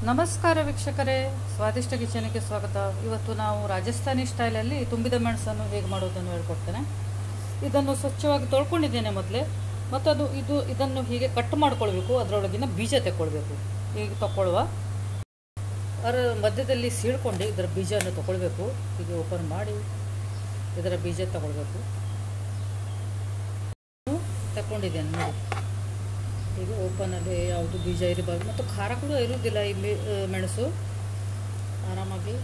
ನಮಸ್ಕಾರ ವೀಕ್ಷಕರೇ, ಸ್ವಾದಿಷ್ಟ ಕಿಚನ್ಗೆ ಸ್ವಾಗತ. ಇವತ್ತು ನಾವು ರಾಜಸ್ಥಾನಿ ಸ್ಟೈಲಲ್ಲಿ ತುಂಬಿದ ಮೆಣಸನ್ನು ಹೇಗೆ ಮಾಡೋದನ್ನು ಹೇಳ್ಕೊಡ್ತೇನೆ. ಇದನ್ನು ಸ್ವಚ್ಛವಾಗಿ ತೊಳ್ಕೊಂಡಿದ್ದೇನೆ ಮೊದಲೇ. ಮತ್ತು ಇದನ್ನು ಹೀಗೆ ಕಟ್ ಮಾಡ್ಕೊಳ್ಬೇಕು. ಅದರೊಳಗಿನ ಬೀಜ ತಗೊಳ್ಬೇಕು. ಈಗ ತಗೊಳ್ಳುವ ಅದರ ಮಧ್ಯದಲ್ಲಿ ಸೀಳ್ಕೊಂಡು ಇದರ ಬೀಜವನ್ನು ತಗೊಳ್ಬೇಕು. ಹೀಗೆ ಓಪನ್ ಮಾಡಿ ಇದರ ಬೀಜ ತಗೊಳ್ಬೇಕು. ತಗೊಂಡಿದ್ದೇನೆ ನೋಡಿ. ಈಗ ಓಪನಲ್ಲಿ ಯಾವುದು ಬೀಜ ಇರಬಾರ್ದು ಮತ್ತು ಖಾರ ಕೂಡ ಇರುವುದಿಲ್ಲ. ಈ ಮೆಣಸು ಆರಾಮಾಗಿ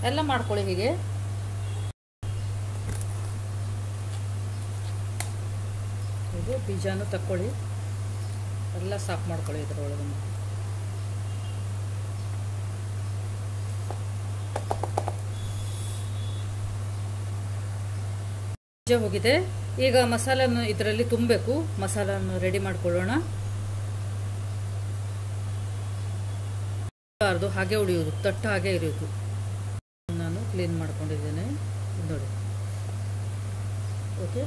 ಎಲ್ಲ ಮಾಡ್ಕೊಳ್ಳಿ. ಹೀಗೆ ಇದು ಬೀಜನೂ ತಕ್ಕೊಳ್ಳಿ, ಎಲ್ಲ ಸಾಫ್ ಮಾಡ್ಕೊಳ್ಳಿ. ಇದರೊಳಗೆ ಬೀಜ ಹೋಗಿದೆ. ಈಗ ಮಸಾಲನ್ನು ಇದರಲ್ಲಿ ತುಂಬಬೇಕು. ಮಸಾಲನ್ನು ರೆಡಿ ಮಾಡ್ಕೊಳ್ಳೋಣ. ಹಾಗೆ ಉಳಿಯೋದು, ತಟ್ಟು ಹಾಗೆ ಇರೋದು. ನಾನು ಕ್ಲೀನ್ ಮಾಡ್ಕೊಂಡಿದ್ದೇನೆ ನೋಡಿ. ಓಕೆ,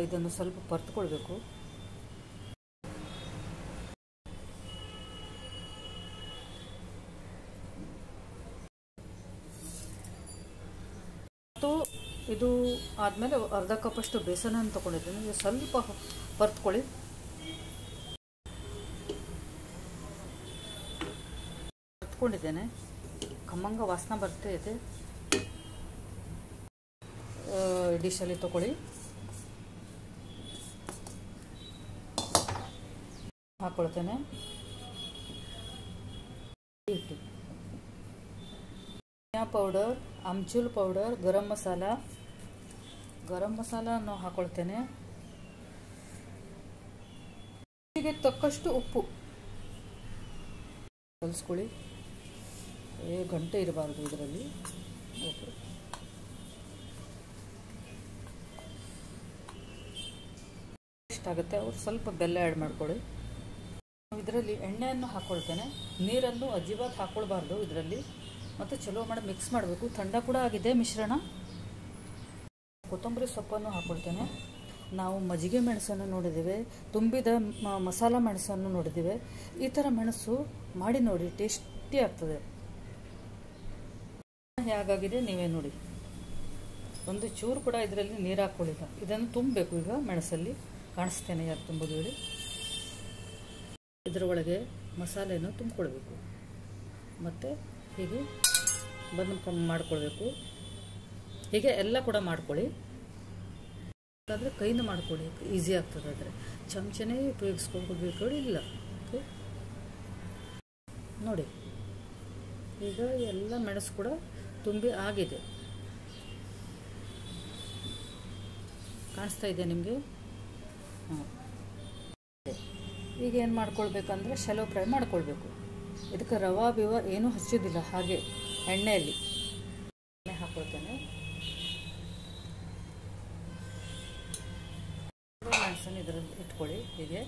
ಇದನ್ನು ಸ್ವಲ್ಪ ಪರ್ತ್ಕೊಳ್ಬೇಕು. ಇದು ಆದಮೇಲೆ ಅರ್ಧ ಕಪ್ಪಷ್ಟು ಬೇಸನನ್ನು ತಗೊಂಡಿದ್ದೇನೆ. ಇದು ಸ್ವಲ್ಪ ಪರ್ತ್ಕೊಳ್ಳಿ. ಪರ್ತ್ಕೊಂಡಿದ್ದೇನೆ. ಖಮ್ಮಂಗ ವಾಸನೆ ಬರ್ತಾ ಇದೆ. ಡಿಶಲ್ಲಿ ತಗೊಳ್ಳಿ. ಹಾಕೊಳ್ತೇನೆ ಹಿಟ್ಟು, ಧನಿಯಾ ಪೌಡರ್, ಆಮ್ಚೂರ್ ಪೌಡರ್, ಗರಂ ಮಸಾಲ ಹಾಕೊಳ್ತೇನೆ. ಹೀಗೆ ತಕ್ಕಷ್ಟು ಉಪ್ಪು ಕಲಿಸ್ಕೊಳ್ಳಿ. ಗಂಟೆ ಇರಬಾರ್ದು ಇದರಲ್ಲಿ. ಓಕೆ, ಎಷ್ಟಾಗುತ್ತೆ ಅವ್ರು ಸ್ವಲ್ಪ ಬೆಲ್ಲ ಆ್ಯಡ್ ಮಾಡ್ಕೊಳ್ಳಿ. ಇದರಲ್ಲಿ ಎಣ್ಣೆಯನ್ನು ಹಾಕ್ಕೊಳ್ತೇನೆ. ನೀರನ್ನು ಅಜಿಬಾತ್ ಹಾಕ್ಕೊಳ್ಬಾರ್ದು ಇದರಲ್ಲಿ. ಮತ್ತು ಚಲೋ ಮಾಡಿ ಮಿಕ್ಸ್ ಮಾಡಬೇಕು. ಥಂಡ ಕೂಡ ಆಗಿದೆ ಮಿಶ್ರಣ. ಕೊತ್ತಂಬರಿ ಸೊಪ್ಪನ್ನು ಹಾಕ್ಕೊಳ್ತೇನೆ. ನಾವು ಮಜ್ಜಿಗೆ ಮೆಣಸನ್ನು ನೋಡಿದ್ದೇವೆ, ತುಂಬಿದ ಮಸಾಲ ಮೆಣಸನ್ನು ನೋಡಿದ್ದೇವೆ. ಈ ಥರ ಮೆಣಸು ಮಾಡಿ ನೋಡಿ, ಟೇಸ್ಟಿ ಆಗ್ತದೆ. ಹೇಗಾಗಿದೆ ನೀವೇ ನೋಡಿ. ಒಂದು ಚೂರು ಕೂಡ ಇದರಲ್ಲಿ ನೀರು ಹಾಕ್ಕೊಳ್ಳಿಲ್ಲ. ಇದನ್ನು ತುಂಬಬೇಕು. ಈಗ ಮೆಣಸಲ್ಲಿ ಕಾಣಿಸ್ತೇನೆ ಯಾರು ತುಂಬೋದು ಹೇಳಿ. ಇದರೊಳಗೆ ಮಸಾಲೆಯನ್ನು ತುಂಬಿಕೊಳ್ಬೇಕು. ಮತ್ತು ಹೀಗೆ ಬಂದು ಮಾಡ್ಕೊಳ್ಬೇಕು. ಹೀಗೆ ಎಲ್ಲ ಕೂಡ ಮಾಡ್ಕೊಳ್ಳಿ. ಆದರೆ ಕೈಯಿಂದ ಮಾಡ್ಕೊಳ್ಳಿ, ಈಸಿ ಆಗ್ತದೆ. ಆದರೆ ಚಮಚನೇ ಉಪಯೋಗಿಸ್ಕೊಳ್ಬೇಕು ಇಲ್ಲ. ಓಕೆ ನೋಡಿ, ಈಗ ಎಲ್ಲ ಮೆಣಸು ಕೂಡ ತುಂಬಿ ಆಗಿದೆ. ಕಾಣಿಸ್ತಾ ಇದೆ ನಿಮಗೆ? ಹಾಂ, ಈಗ ಏನು ಮಾಡ್ಕೊಳ್ಬೇಕಂದ್ರೆ ಶೆಲೋ ಫ್ರೈ ಮಾಡ್ಕೊಳ್ಬೇಕು. ಇದಕ್ಕೆ ರವಾ ಬಿವ ಏನೂ ಹಚ್ಚೋದಿಲ್ಲ. ಹಾಗೆ ಎಣ್ಣೆಯಲ್ಲಿ ಎಣ್ಣೆ ಹಾಕ್ಕೊಳ್ತೇನೆ. ಮೆಣಸನ್ನು ಇದರಲ್ಲಿ ಇಟ್ಕೊಳ್ಳಿ. ಹೀಗೆ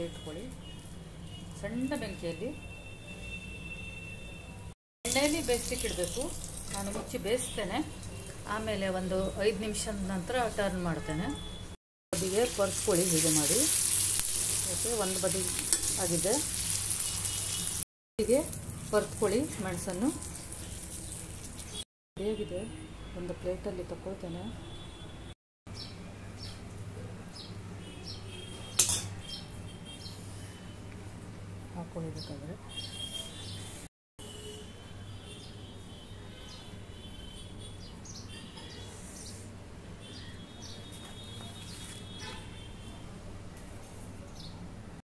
ಇಟ್ಕೊಳ್ಳಿ. ಸಣ್ಣ ಬೆಂಕಿಯಲ್ಲಿ ಎಣ್ಣೆಯಲ್ಲಿ ಬೇಯಿಸ್ಲಿಕ್ಕೆ ಇಡಬೇಕು. ನಾನು ಮುಚ್ಚಿ ಬೇಯಿಸ್ತೇನೆ. ಆಮೇಲೆ ಒಂದು 5 ನಿಮಿಷದ ನಂತರ ಟರ್ನ್ ಮಾಡ್ತೇನೆ. ಬದಿಗೆ ಪರ್ಸ್ಕೊಳ್ಳಿ ಹೀಗೆ ಮಾಡಿ. ಓಕೆ, ಒಂದು ಬದಿ ಆಗಿದೆ. ಹೀಗೆ ಪರ್ತ್ಕೊಳ್ಳಿ ಮೆಣಸನ್ನು. ಹೇಗಿದೆ ಒಂದು ಪ್ಲೇಟಲ್ಲಿ ತಗೊಳ್ತೇನೆ. ಹಾಕ್ಕೊಳ್ಬೇಕಾದ್ರೆ